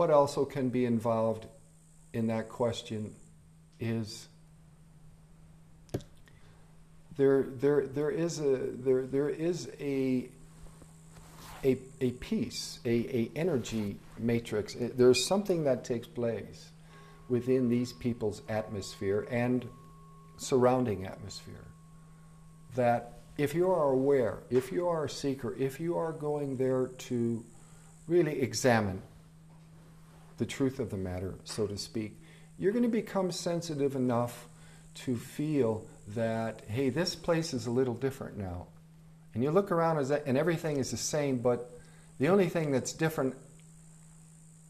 what also can be involved in that question is there is a piece, a energy matrix. There's something that takes place within these people's atmosphere and surrounding atmosphere that if you are aware, if you are a seeker, if you are going there to really examine the truth of the matter, so to speak, you're going to become sensitive enough to feel that, hey, this place is a little different now. And you look around and everything is the same, but the only thing that's different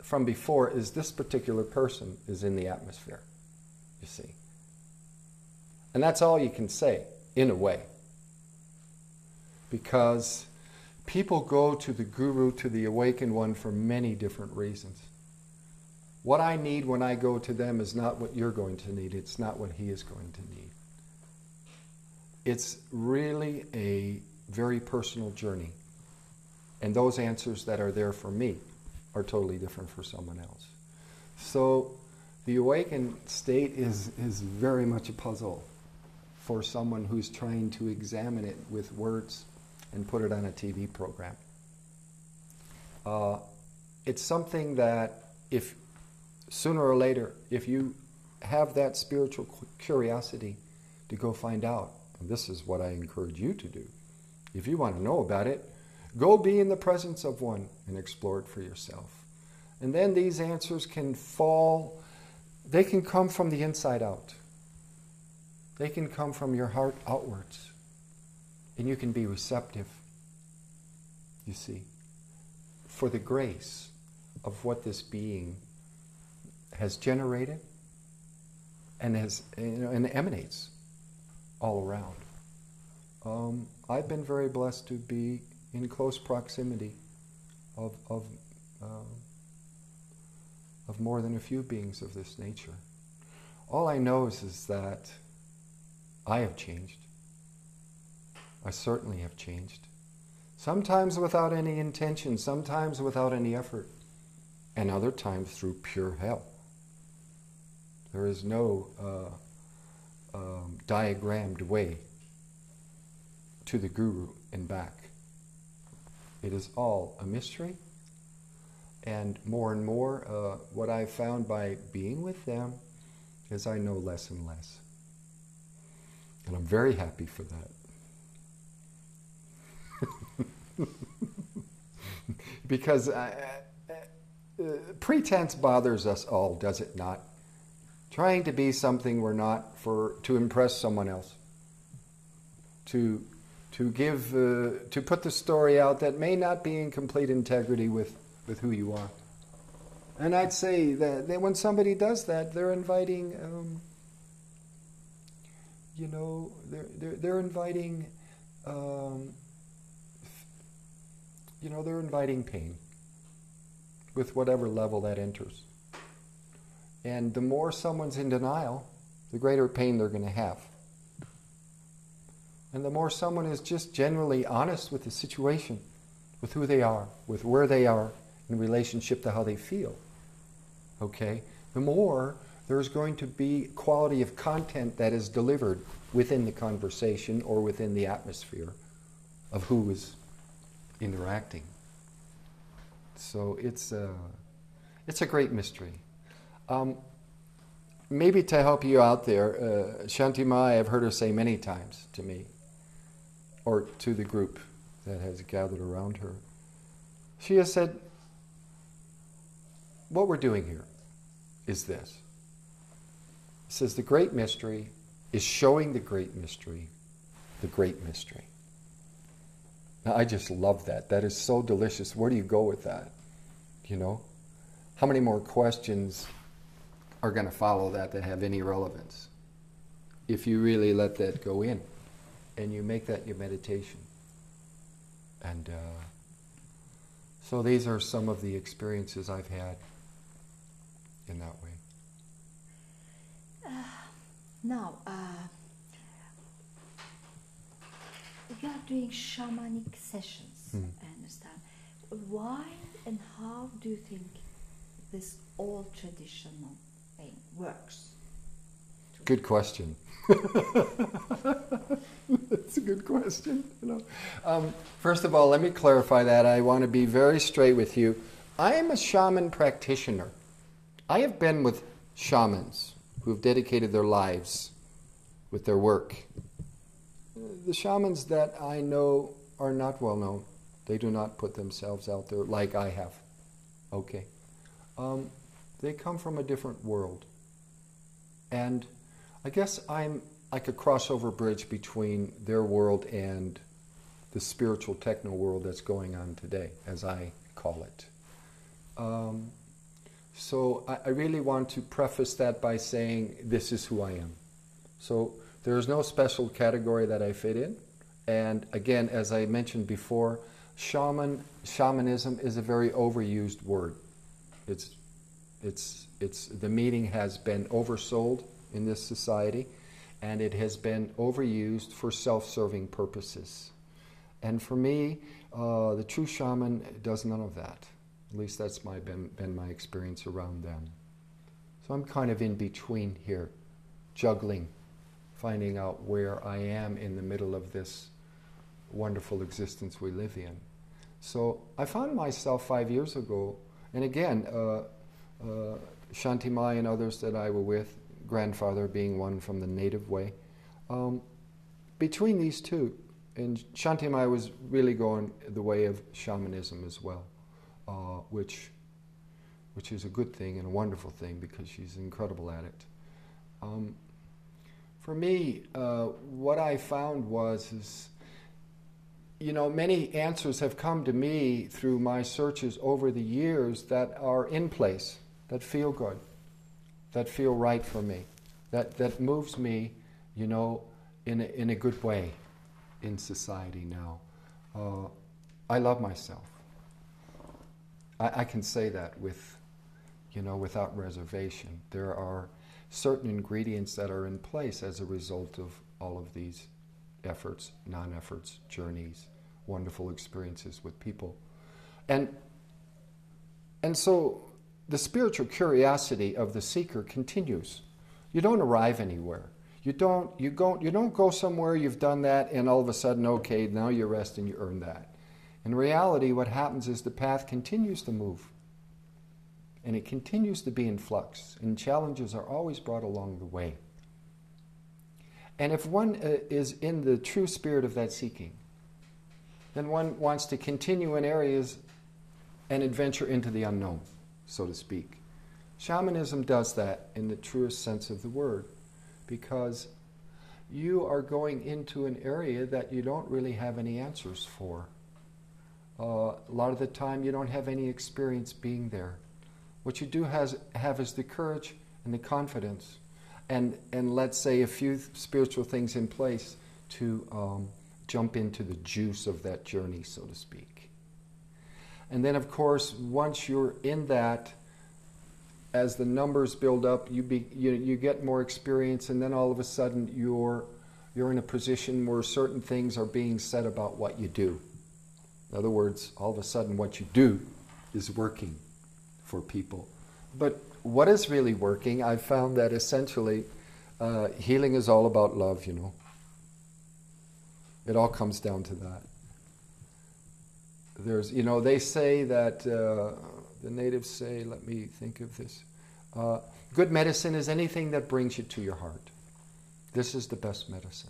from before is this particular person is in the atmosphere, you see. And that's all you can say, in a way. Because people go to the guru, to the awakened one, for many different reasons. What I need when I go to them is not what you're going to need. It's not what he is going to need. It's really a very personal journey. And those answers that are there for me are totally different for someone else. So the awakened state is very much a puzzle for someone who's trying to examine it with words and put it on a TV program. It's something that if sooner or later, if you have that spiritual curiosity to go find out, and this is what I encourage you to do, if you want to know about it, go be in the presence of one and explore it for yourself. And then these answers can fall, they can come from the inside out. They can come from your heart outwards. And you can be receptive, you see, for the grace of what this being has generated and and emanates all around. I've been very blessed to be in close proximity of more than a few beings of this nature. All I know is that I have changed. I certainly have changed. Sometimes without any intention, sometimes without any effort, and other times through pure hell. There is no diagrammed way to the guru and back. It is all a mystery, and more, what I've found by being with them is I know less and less. And I'm very happy for that. Because pretense bothers us all, does it not? Trying to be something we're not to impress someone else. To put the story out that may not be in complete integrity with who you are. And I'd say that when somebody does that, they're inviting, they're inviting, they're inviting pain with whatever level that enters. And the more someone's in denial, the greater pain they're going to have. And the more someone is just generally honest with the situation, with who they are, with where they are in relationship to how they feel, okay, the more there's going to be quality of content that is delivered within the conversation or within the atmosphere of who is interacting. So it's a great mystery. Maybe to help you out there, Shantima, I've heard her say many times to me, or to the group that has gathered around her, she has said, what we're doing here is this. It says the great mystery is showing the great mystery, the great mystery. Now, I just love that. That is so delicious. Where do you go with that? You know? How many more questions are going to follow that have any relevance? If you really let that go in and you make that your meditation. And so these are some of the experiences I've had in that way. Now, you are doing shamanic sessions, I understand. Why and how do you think this old traditional thing works? Good question. That's a good question. First of all, let me clarify that. I want to be very straight with you. I am a shaman practitioner. I have been with shamans who have dedicated their lives with their work. The shamans that I know are not well known. They do not put themselves out there like I have. Okay. They come from a different world. And I guess I'm like a crossover bridge between their world and the spiritual techno world that's going on today, as I call it. So I really want to preface that by saying this is who I am. So there is no special category that I fit in. And again, as I mentioned before, shamanism is a very overused word. The meaning has been oversold in this society, and it has been overused for self-serving purposes. And for me, the true shaman does none of that. At least that's been my experience around them. So I'm kind of in between here, juggling, finding out where I am in the middle of this wonderful existence we live in. So I found myself 5 years ago, and again, Shanti Mai and others that I were with, grandfather being one from the native way, between these two, and Shanti Mai was really going the way of shamanism as well, which is a good thing and a wonderful thing because she's incredible at it. For me, what I found was many answers have come to me through my searches over the years that are in place, that feel good, that feel right for me, that moves me, in a good way in society now. I love myself. I can say that without reservation. There are certain ingredients that are in place as a result of all of these efforts, non-efforts, journeys, wonderful experiences with people. And so the spiritual curiosity of the seeker continues. You don't arrive anywhere. You don't go somewhere, you've done that, and all of a sudden, okay, now you rest and you earn that. In reality, what happens is the path continues to move. And it continues to be in flux. And challenges are always brought along the way. And if one is in the true spirit of that seeking, then one wants to continue in areas and adventure into the unknown, so to speak. Shamanism does that in the truest sense of the word, because you are going into an area that you don't really have any answers for. A lot of the time you don't have any experience being there. What you do have is the courage and the confidence and let's say a few spiritual things in place to jump into the juice of that journey, so to speak. And then, of course, once you're in that, as the numbers build up, you get more experience, and then all of a sudden you're in a position where certain things are being said about what you do. In other words, all of a sudden what you do is working for people. But what is really working, I've found that essentially healing is all about love, It all comes down to that. There's, they say that, the natives say, let me think of this, good medicine is anything that brings you to your heart. This is the best medicine.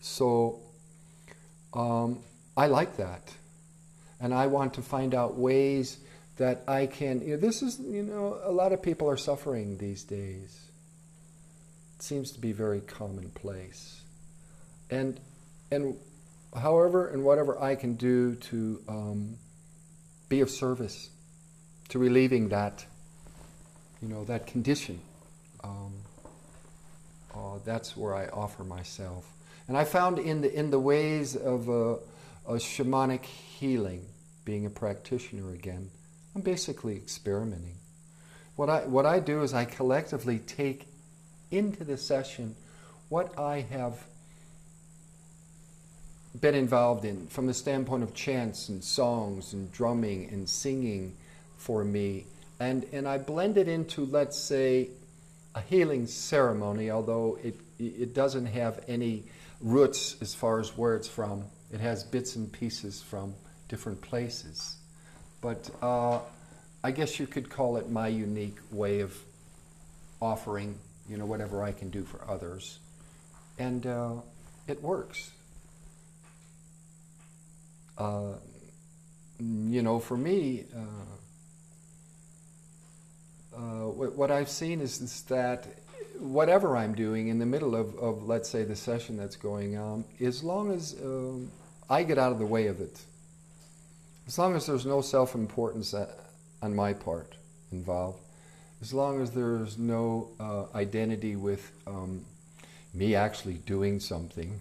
So, I like that. And I want to find out ways that I can, this is, a lot of people are suffering these days. It seems to be very commonplace. And however and whatever I can do to be of service, to relieving that, that condition, that's where I offer myself. And I found in the ways of a shamanic healing, being a practitioner again, I'm basically experimenting. What I do is I collectively take into the session what I have been involved in from the standpoint of chants and songs and drumming and singing for me, And I blend it into, let's say, a healing ceremony, although it doesn't have any roots as far as where it's from. It has bits and pieces from different places. But I guess you could call it my unique way of offering, whatever I can do for others. And it works. For me, what I've seen is that whatever I'm doing in the middle of, let's say, the session that's going on, as long as I get out of the way of it, as long as there's no self-importance on my part involved, as long as there's no identity with me actually doing something,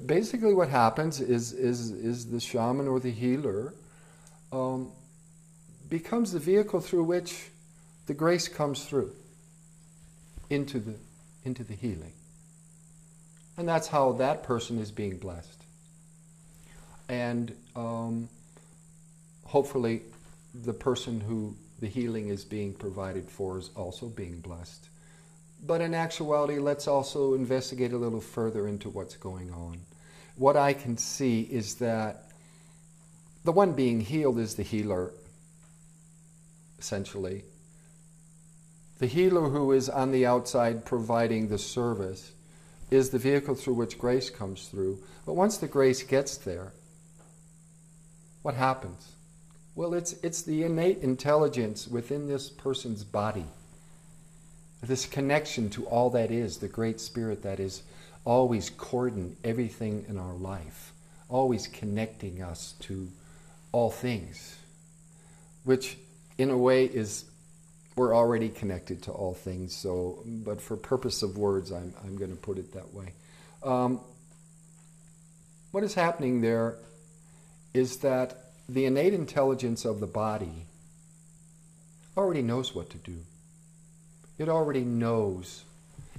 basically what happens is the shaman or the healer becomes the vehicle through which the grace comes through into the healing. And that's how that person is being blessed. And hopefully the person who the healing is being provided for is also being blessed. But in actuality, let's also investigate a little further into what's going on. What I can see is that the one being healed is the healer, essentially. The healer who is on the outside providing the service is the vehicle through which grace comes through. But once the grace gets there, what happens? Well, it's the innate intelligence within this person's body, this connection to all that is, the great spirit that is always courting everything in our life, always connecting us to all things, which in a way is, we're already connected to all things, so, but for purpose of words, I'm going to put it that way. What is happening there is that the innate intelligence of the body already knows what to do. It already knows,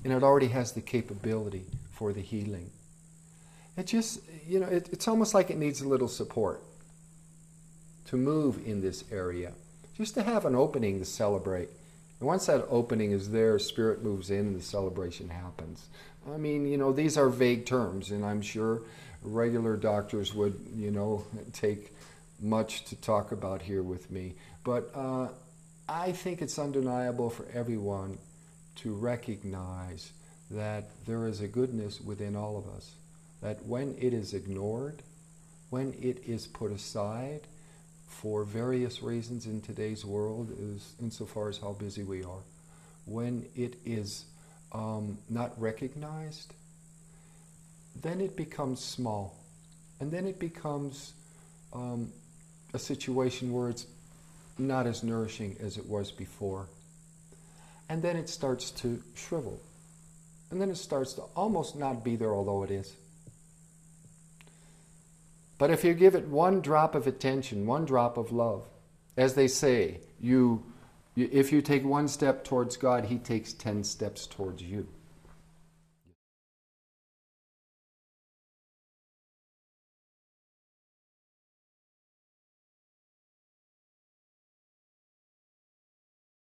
and it already has the capability for the healing. It just, it's almost like it needs a little support to move in this area, just to have an opening to celebrate. And once that opening is there, spirit moves in and the celebration happens. I mean, these are vague terms, and I'm sure regular doctors would, take much to talk about here with me. But I think it's undeniable for everyone to recognize that there is a goodness within all of us, that when it is ignored, when it is put aside for various reasons in today's world, is insofar as how busy we are, when it is not recognized, then it becomes small, and then it becomes a situation where it's not as nourishing as it was before. And then it starts to shrivel. And then it starts to almost not be there, although it is. But if you give it one drop of attention, one drop of love, as they say, if you take one step towards God, He takes 10 steps towards you.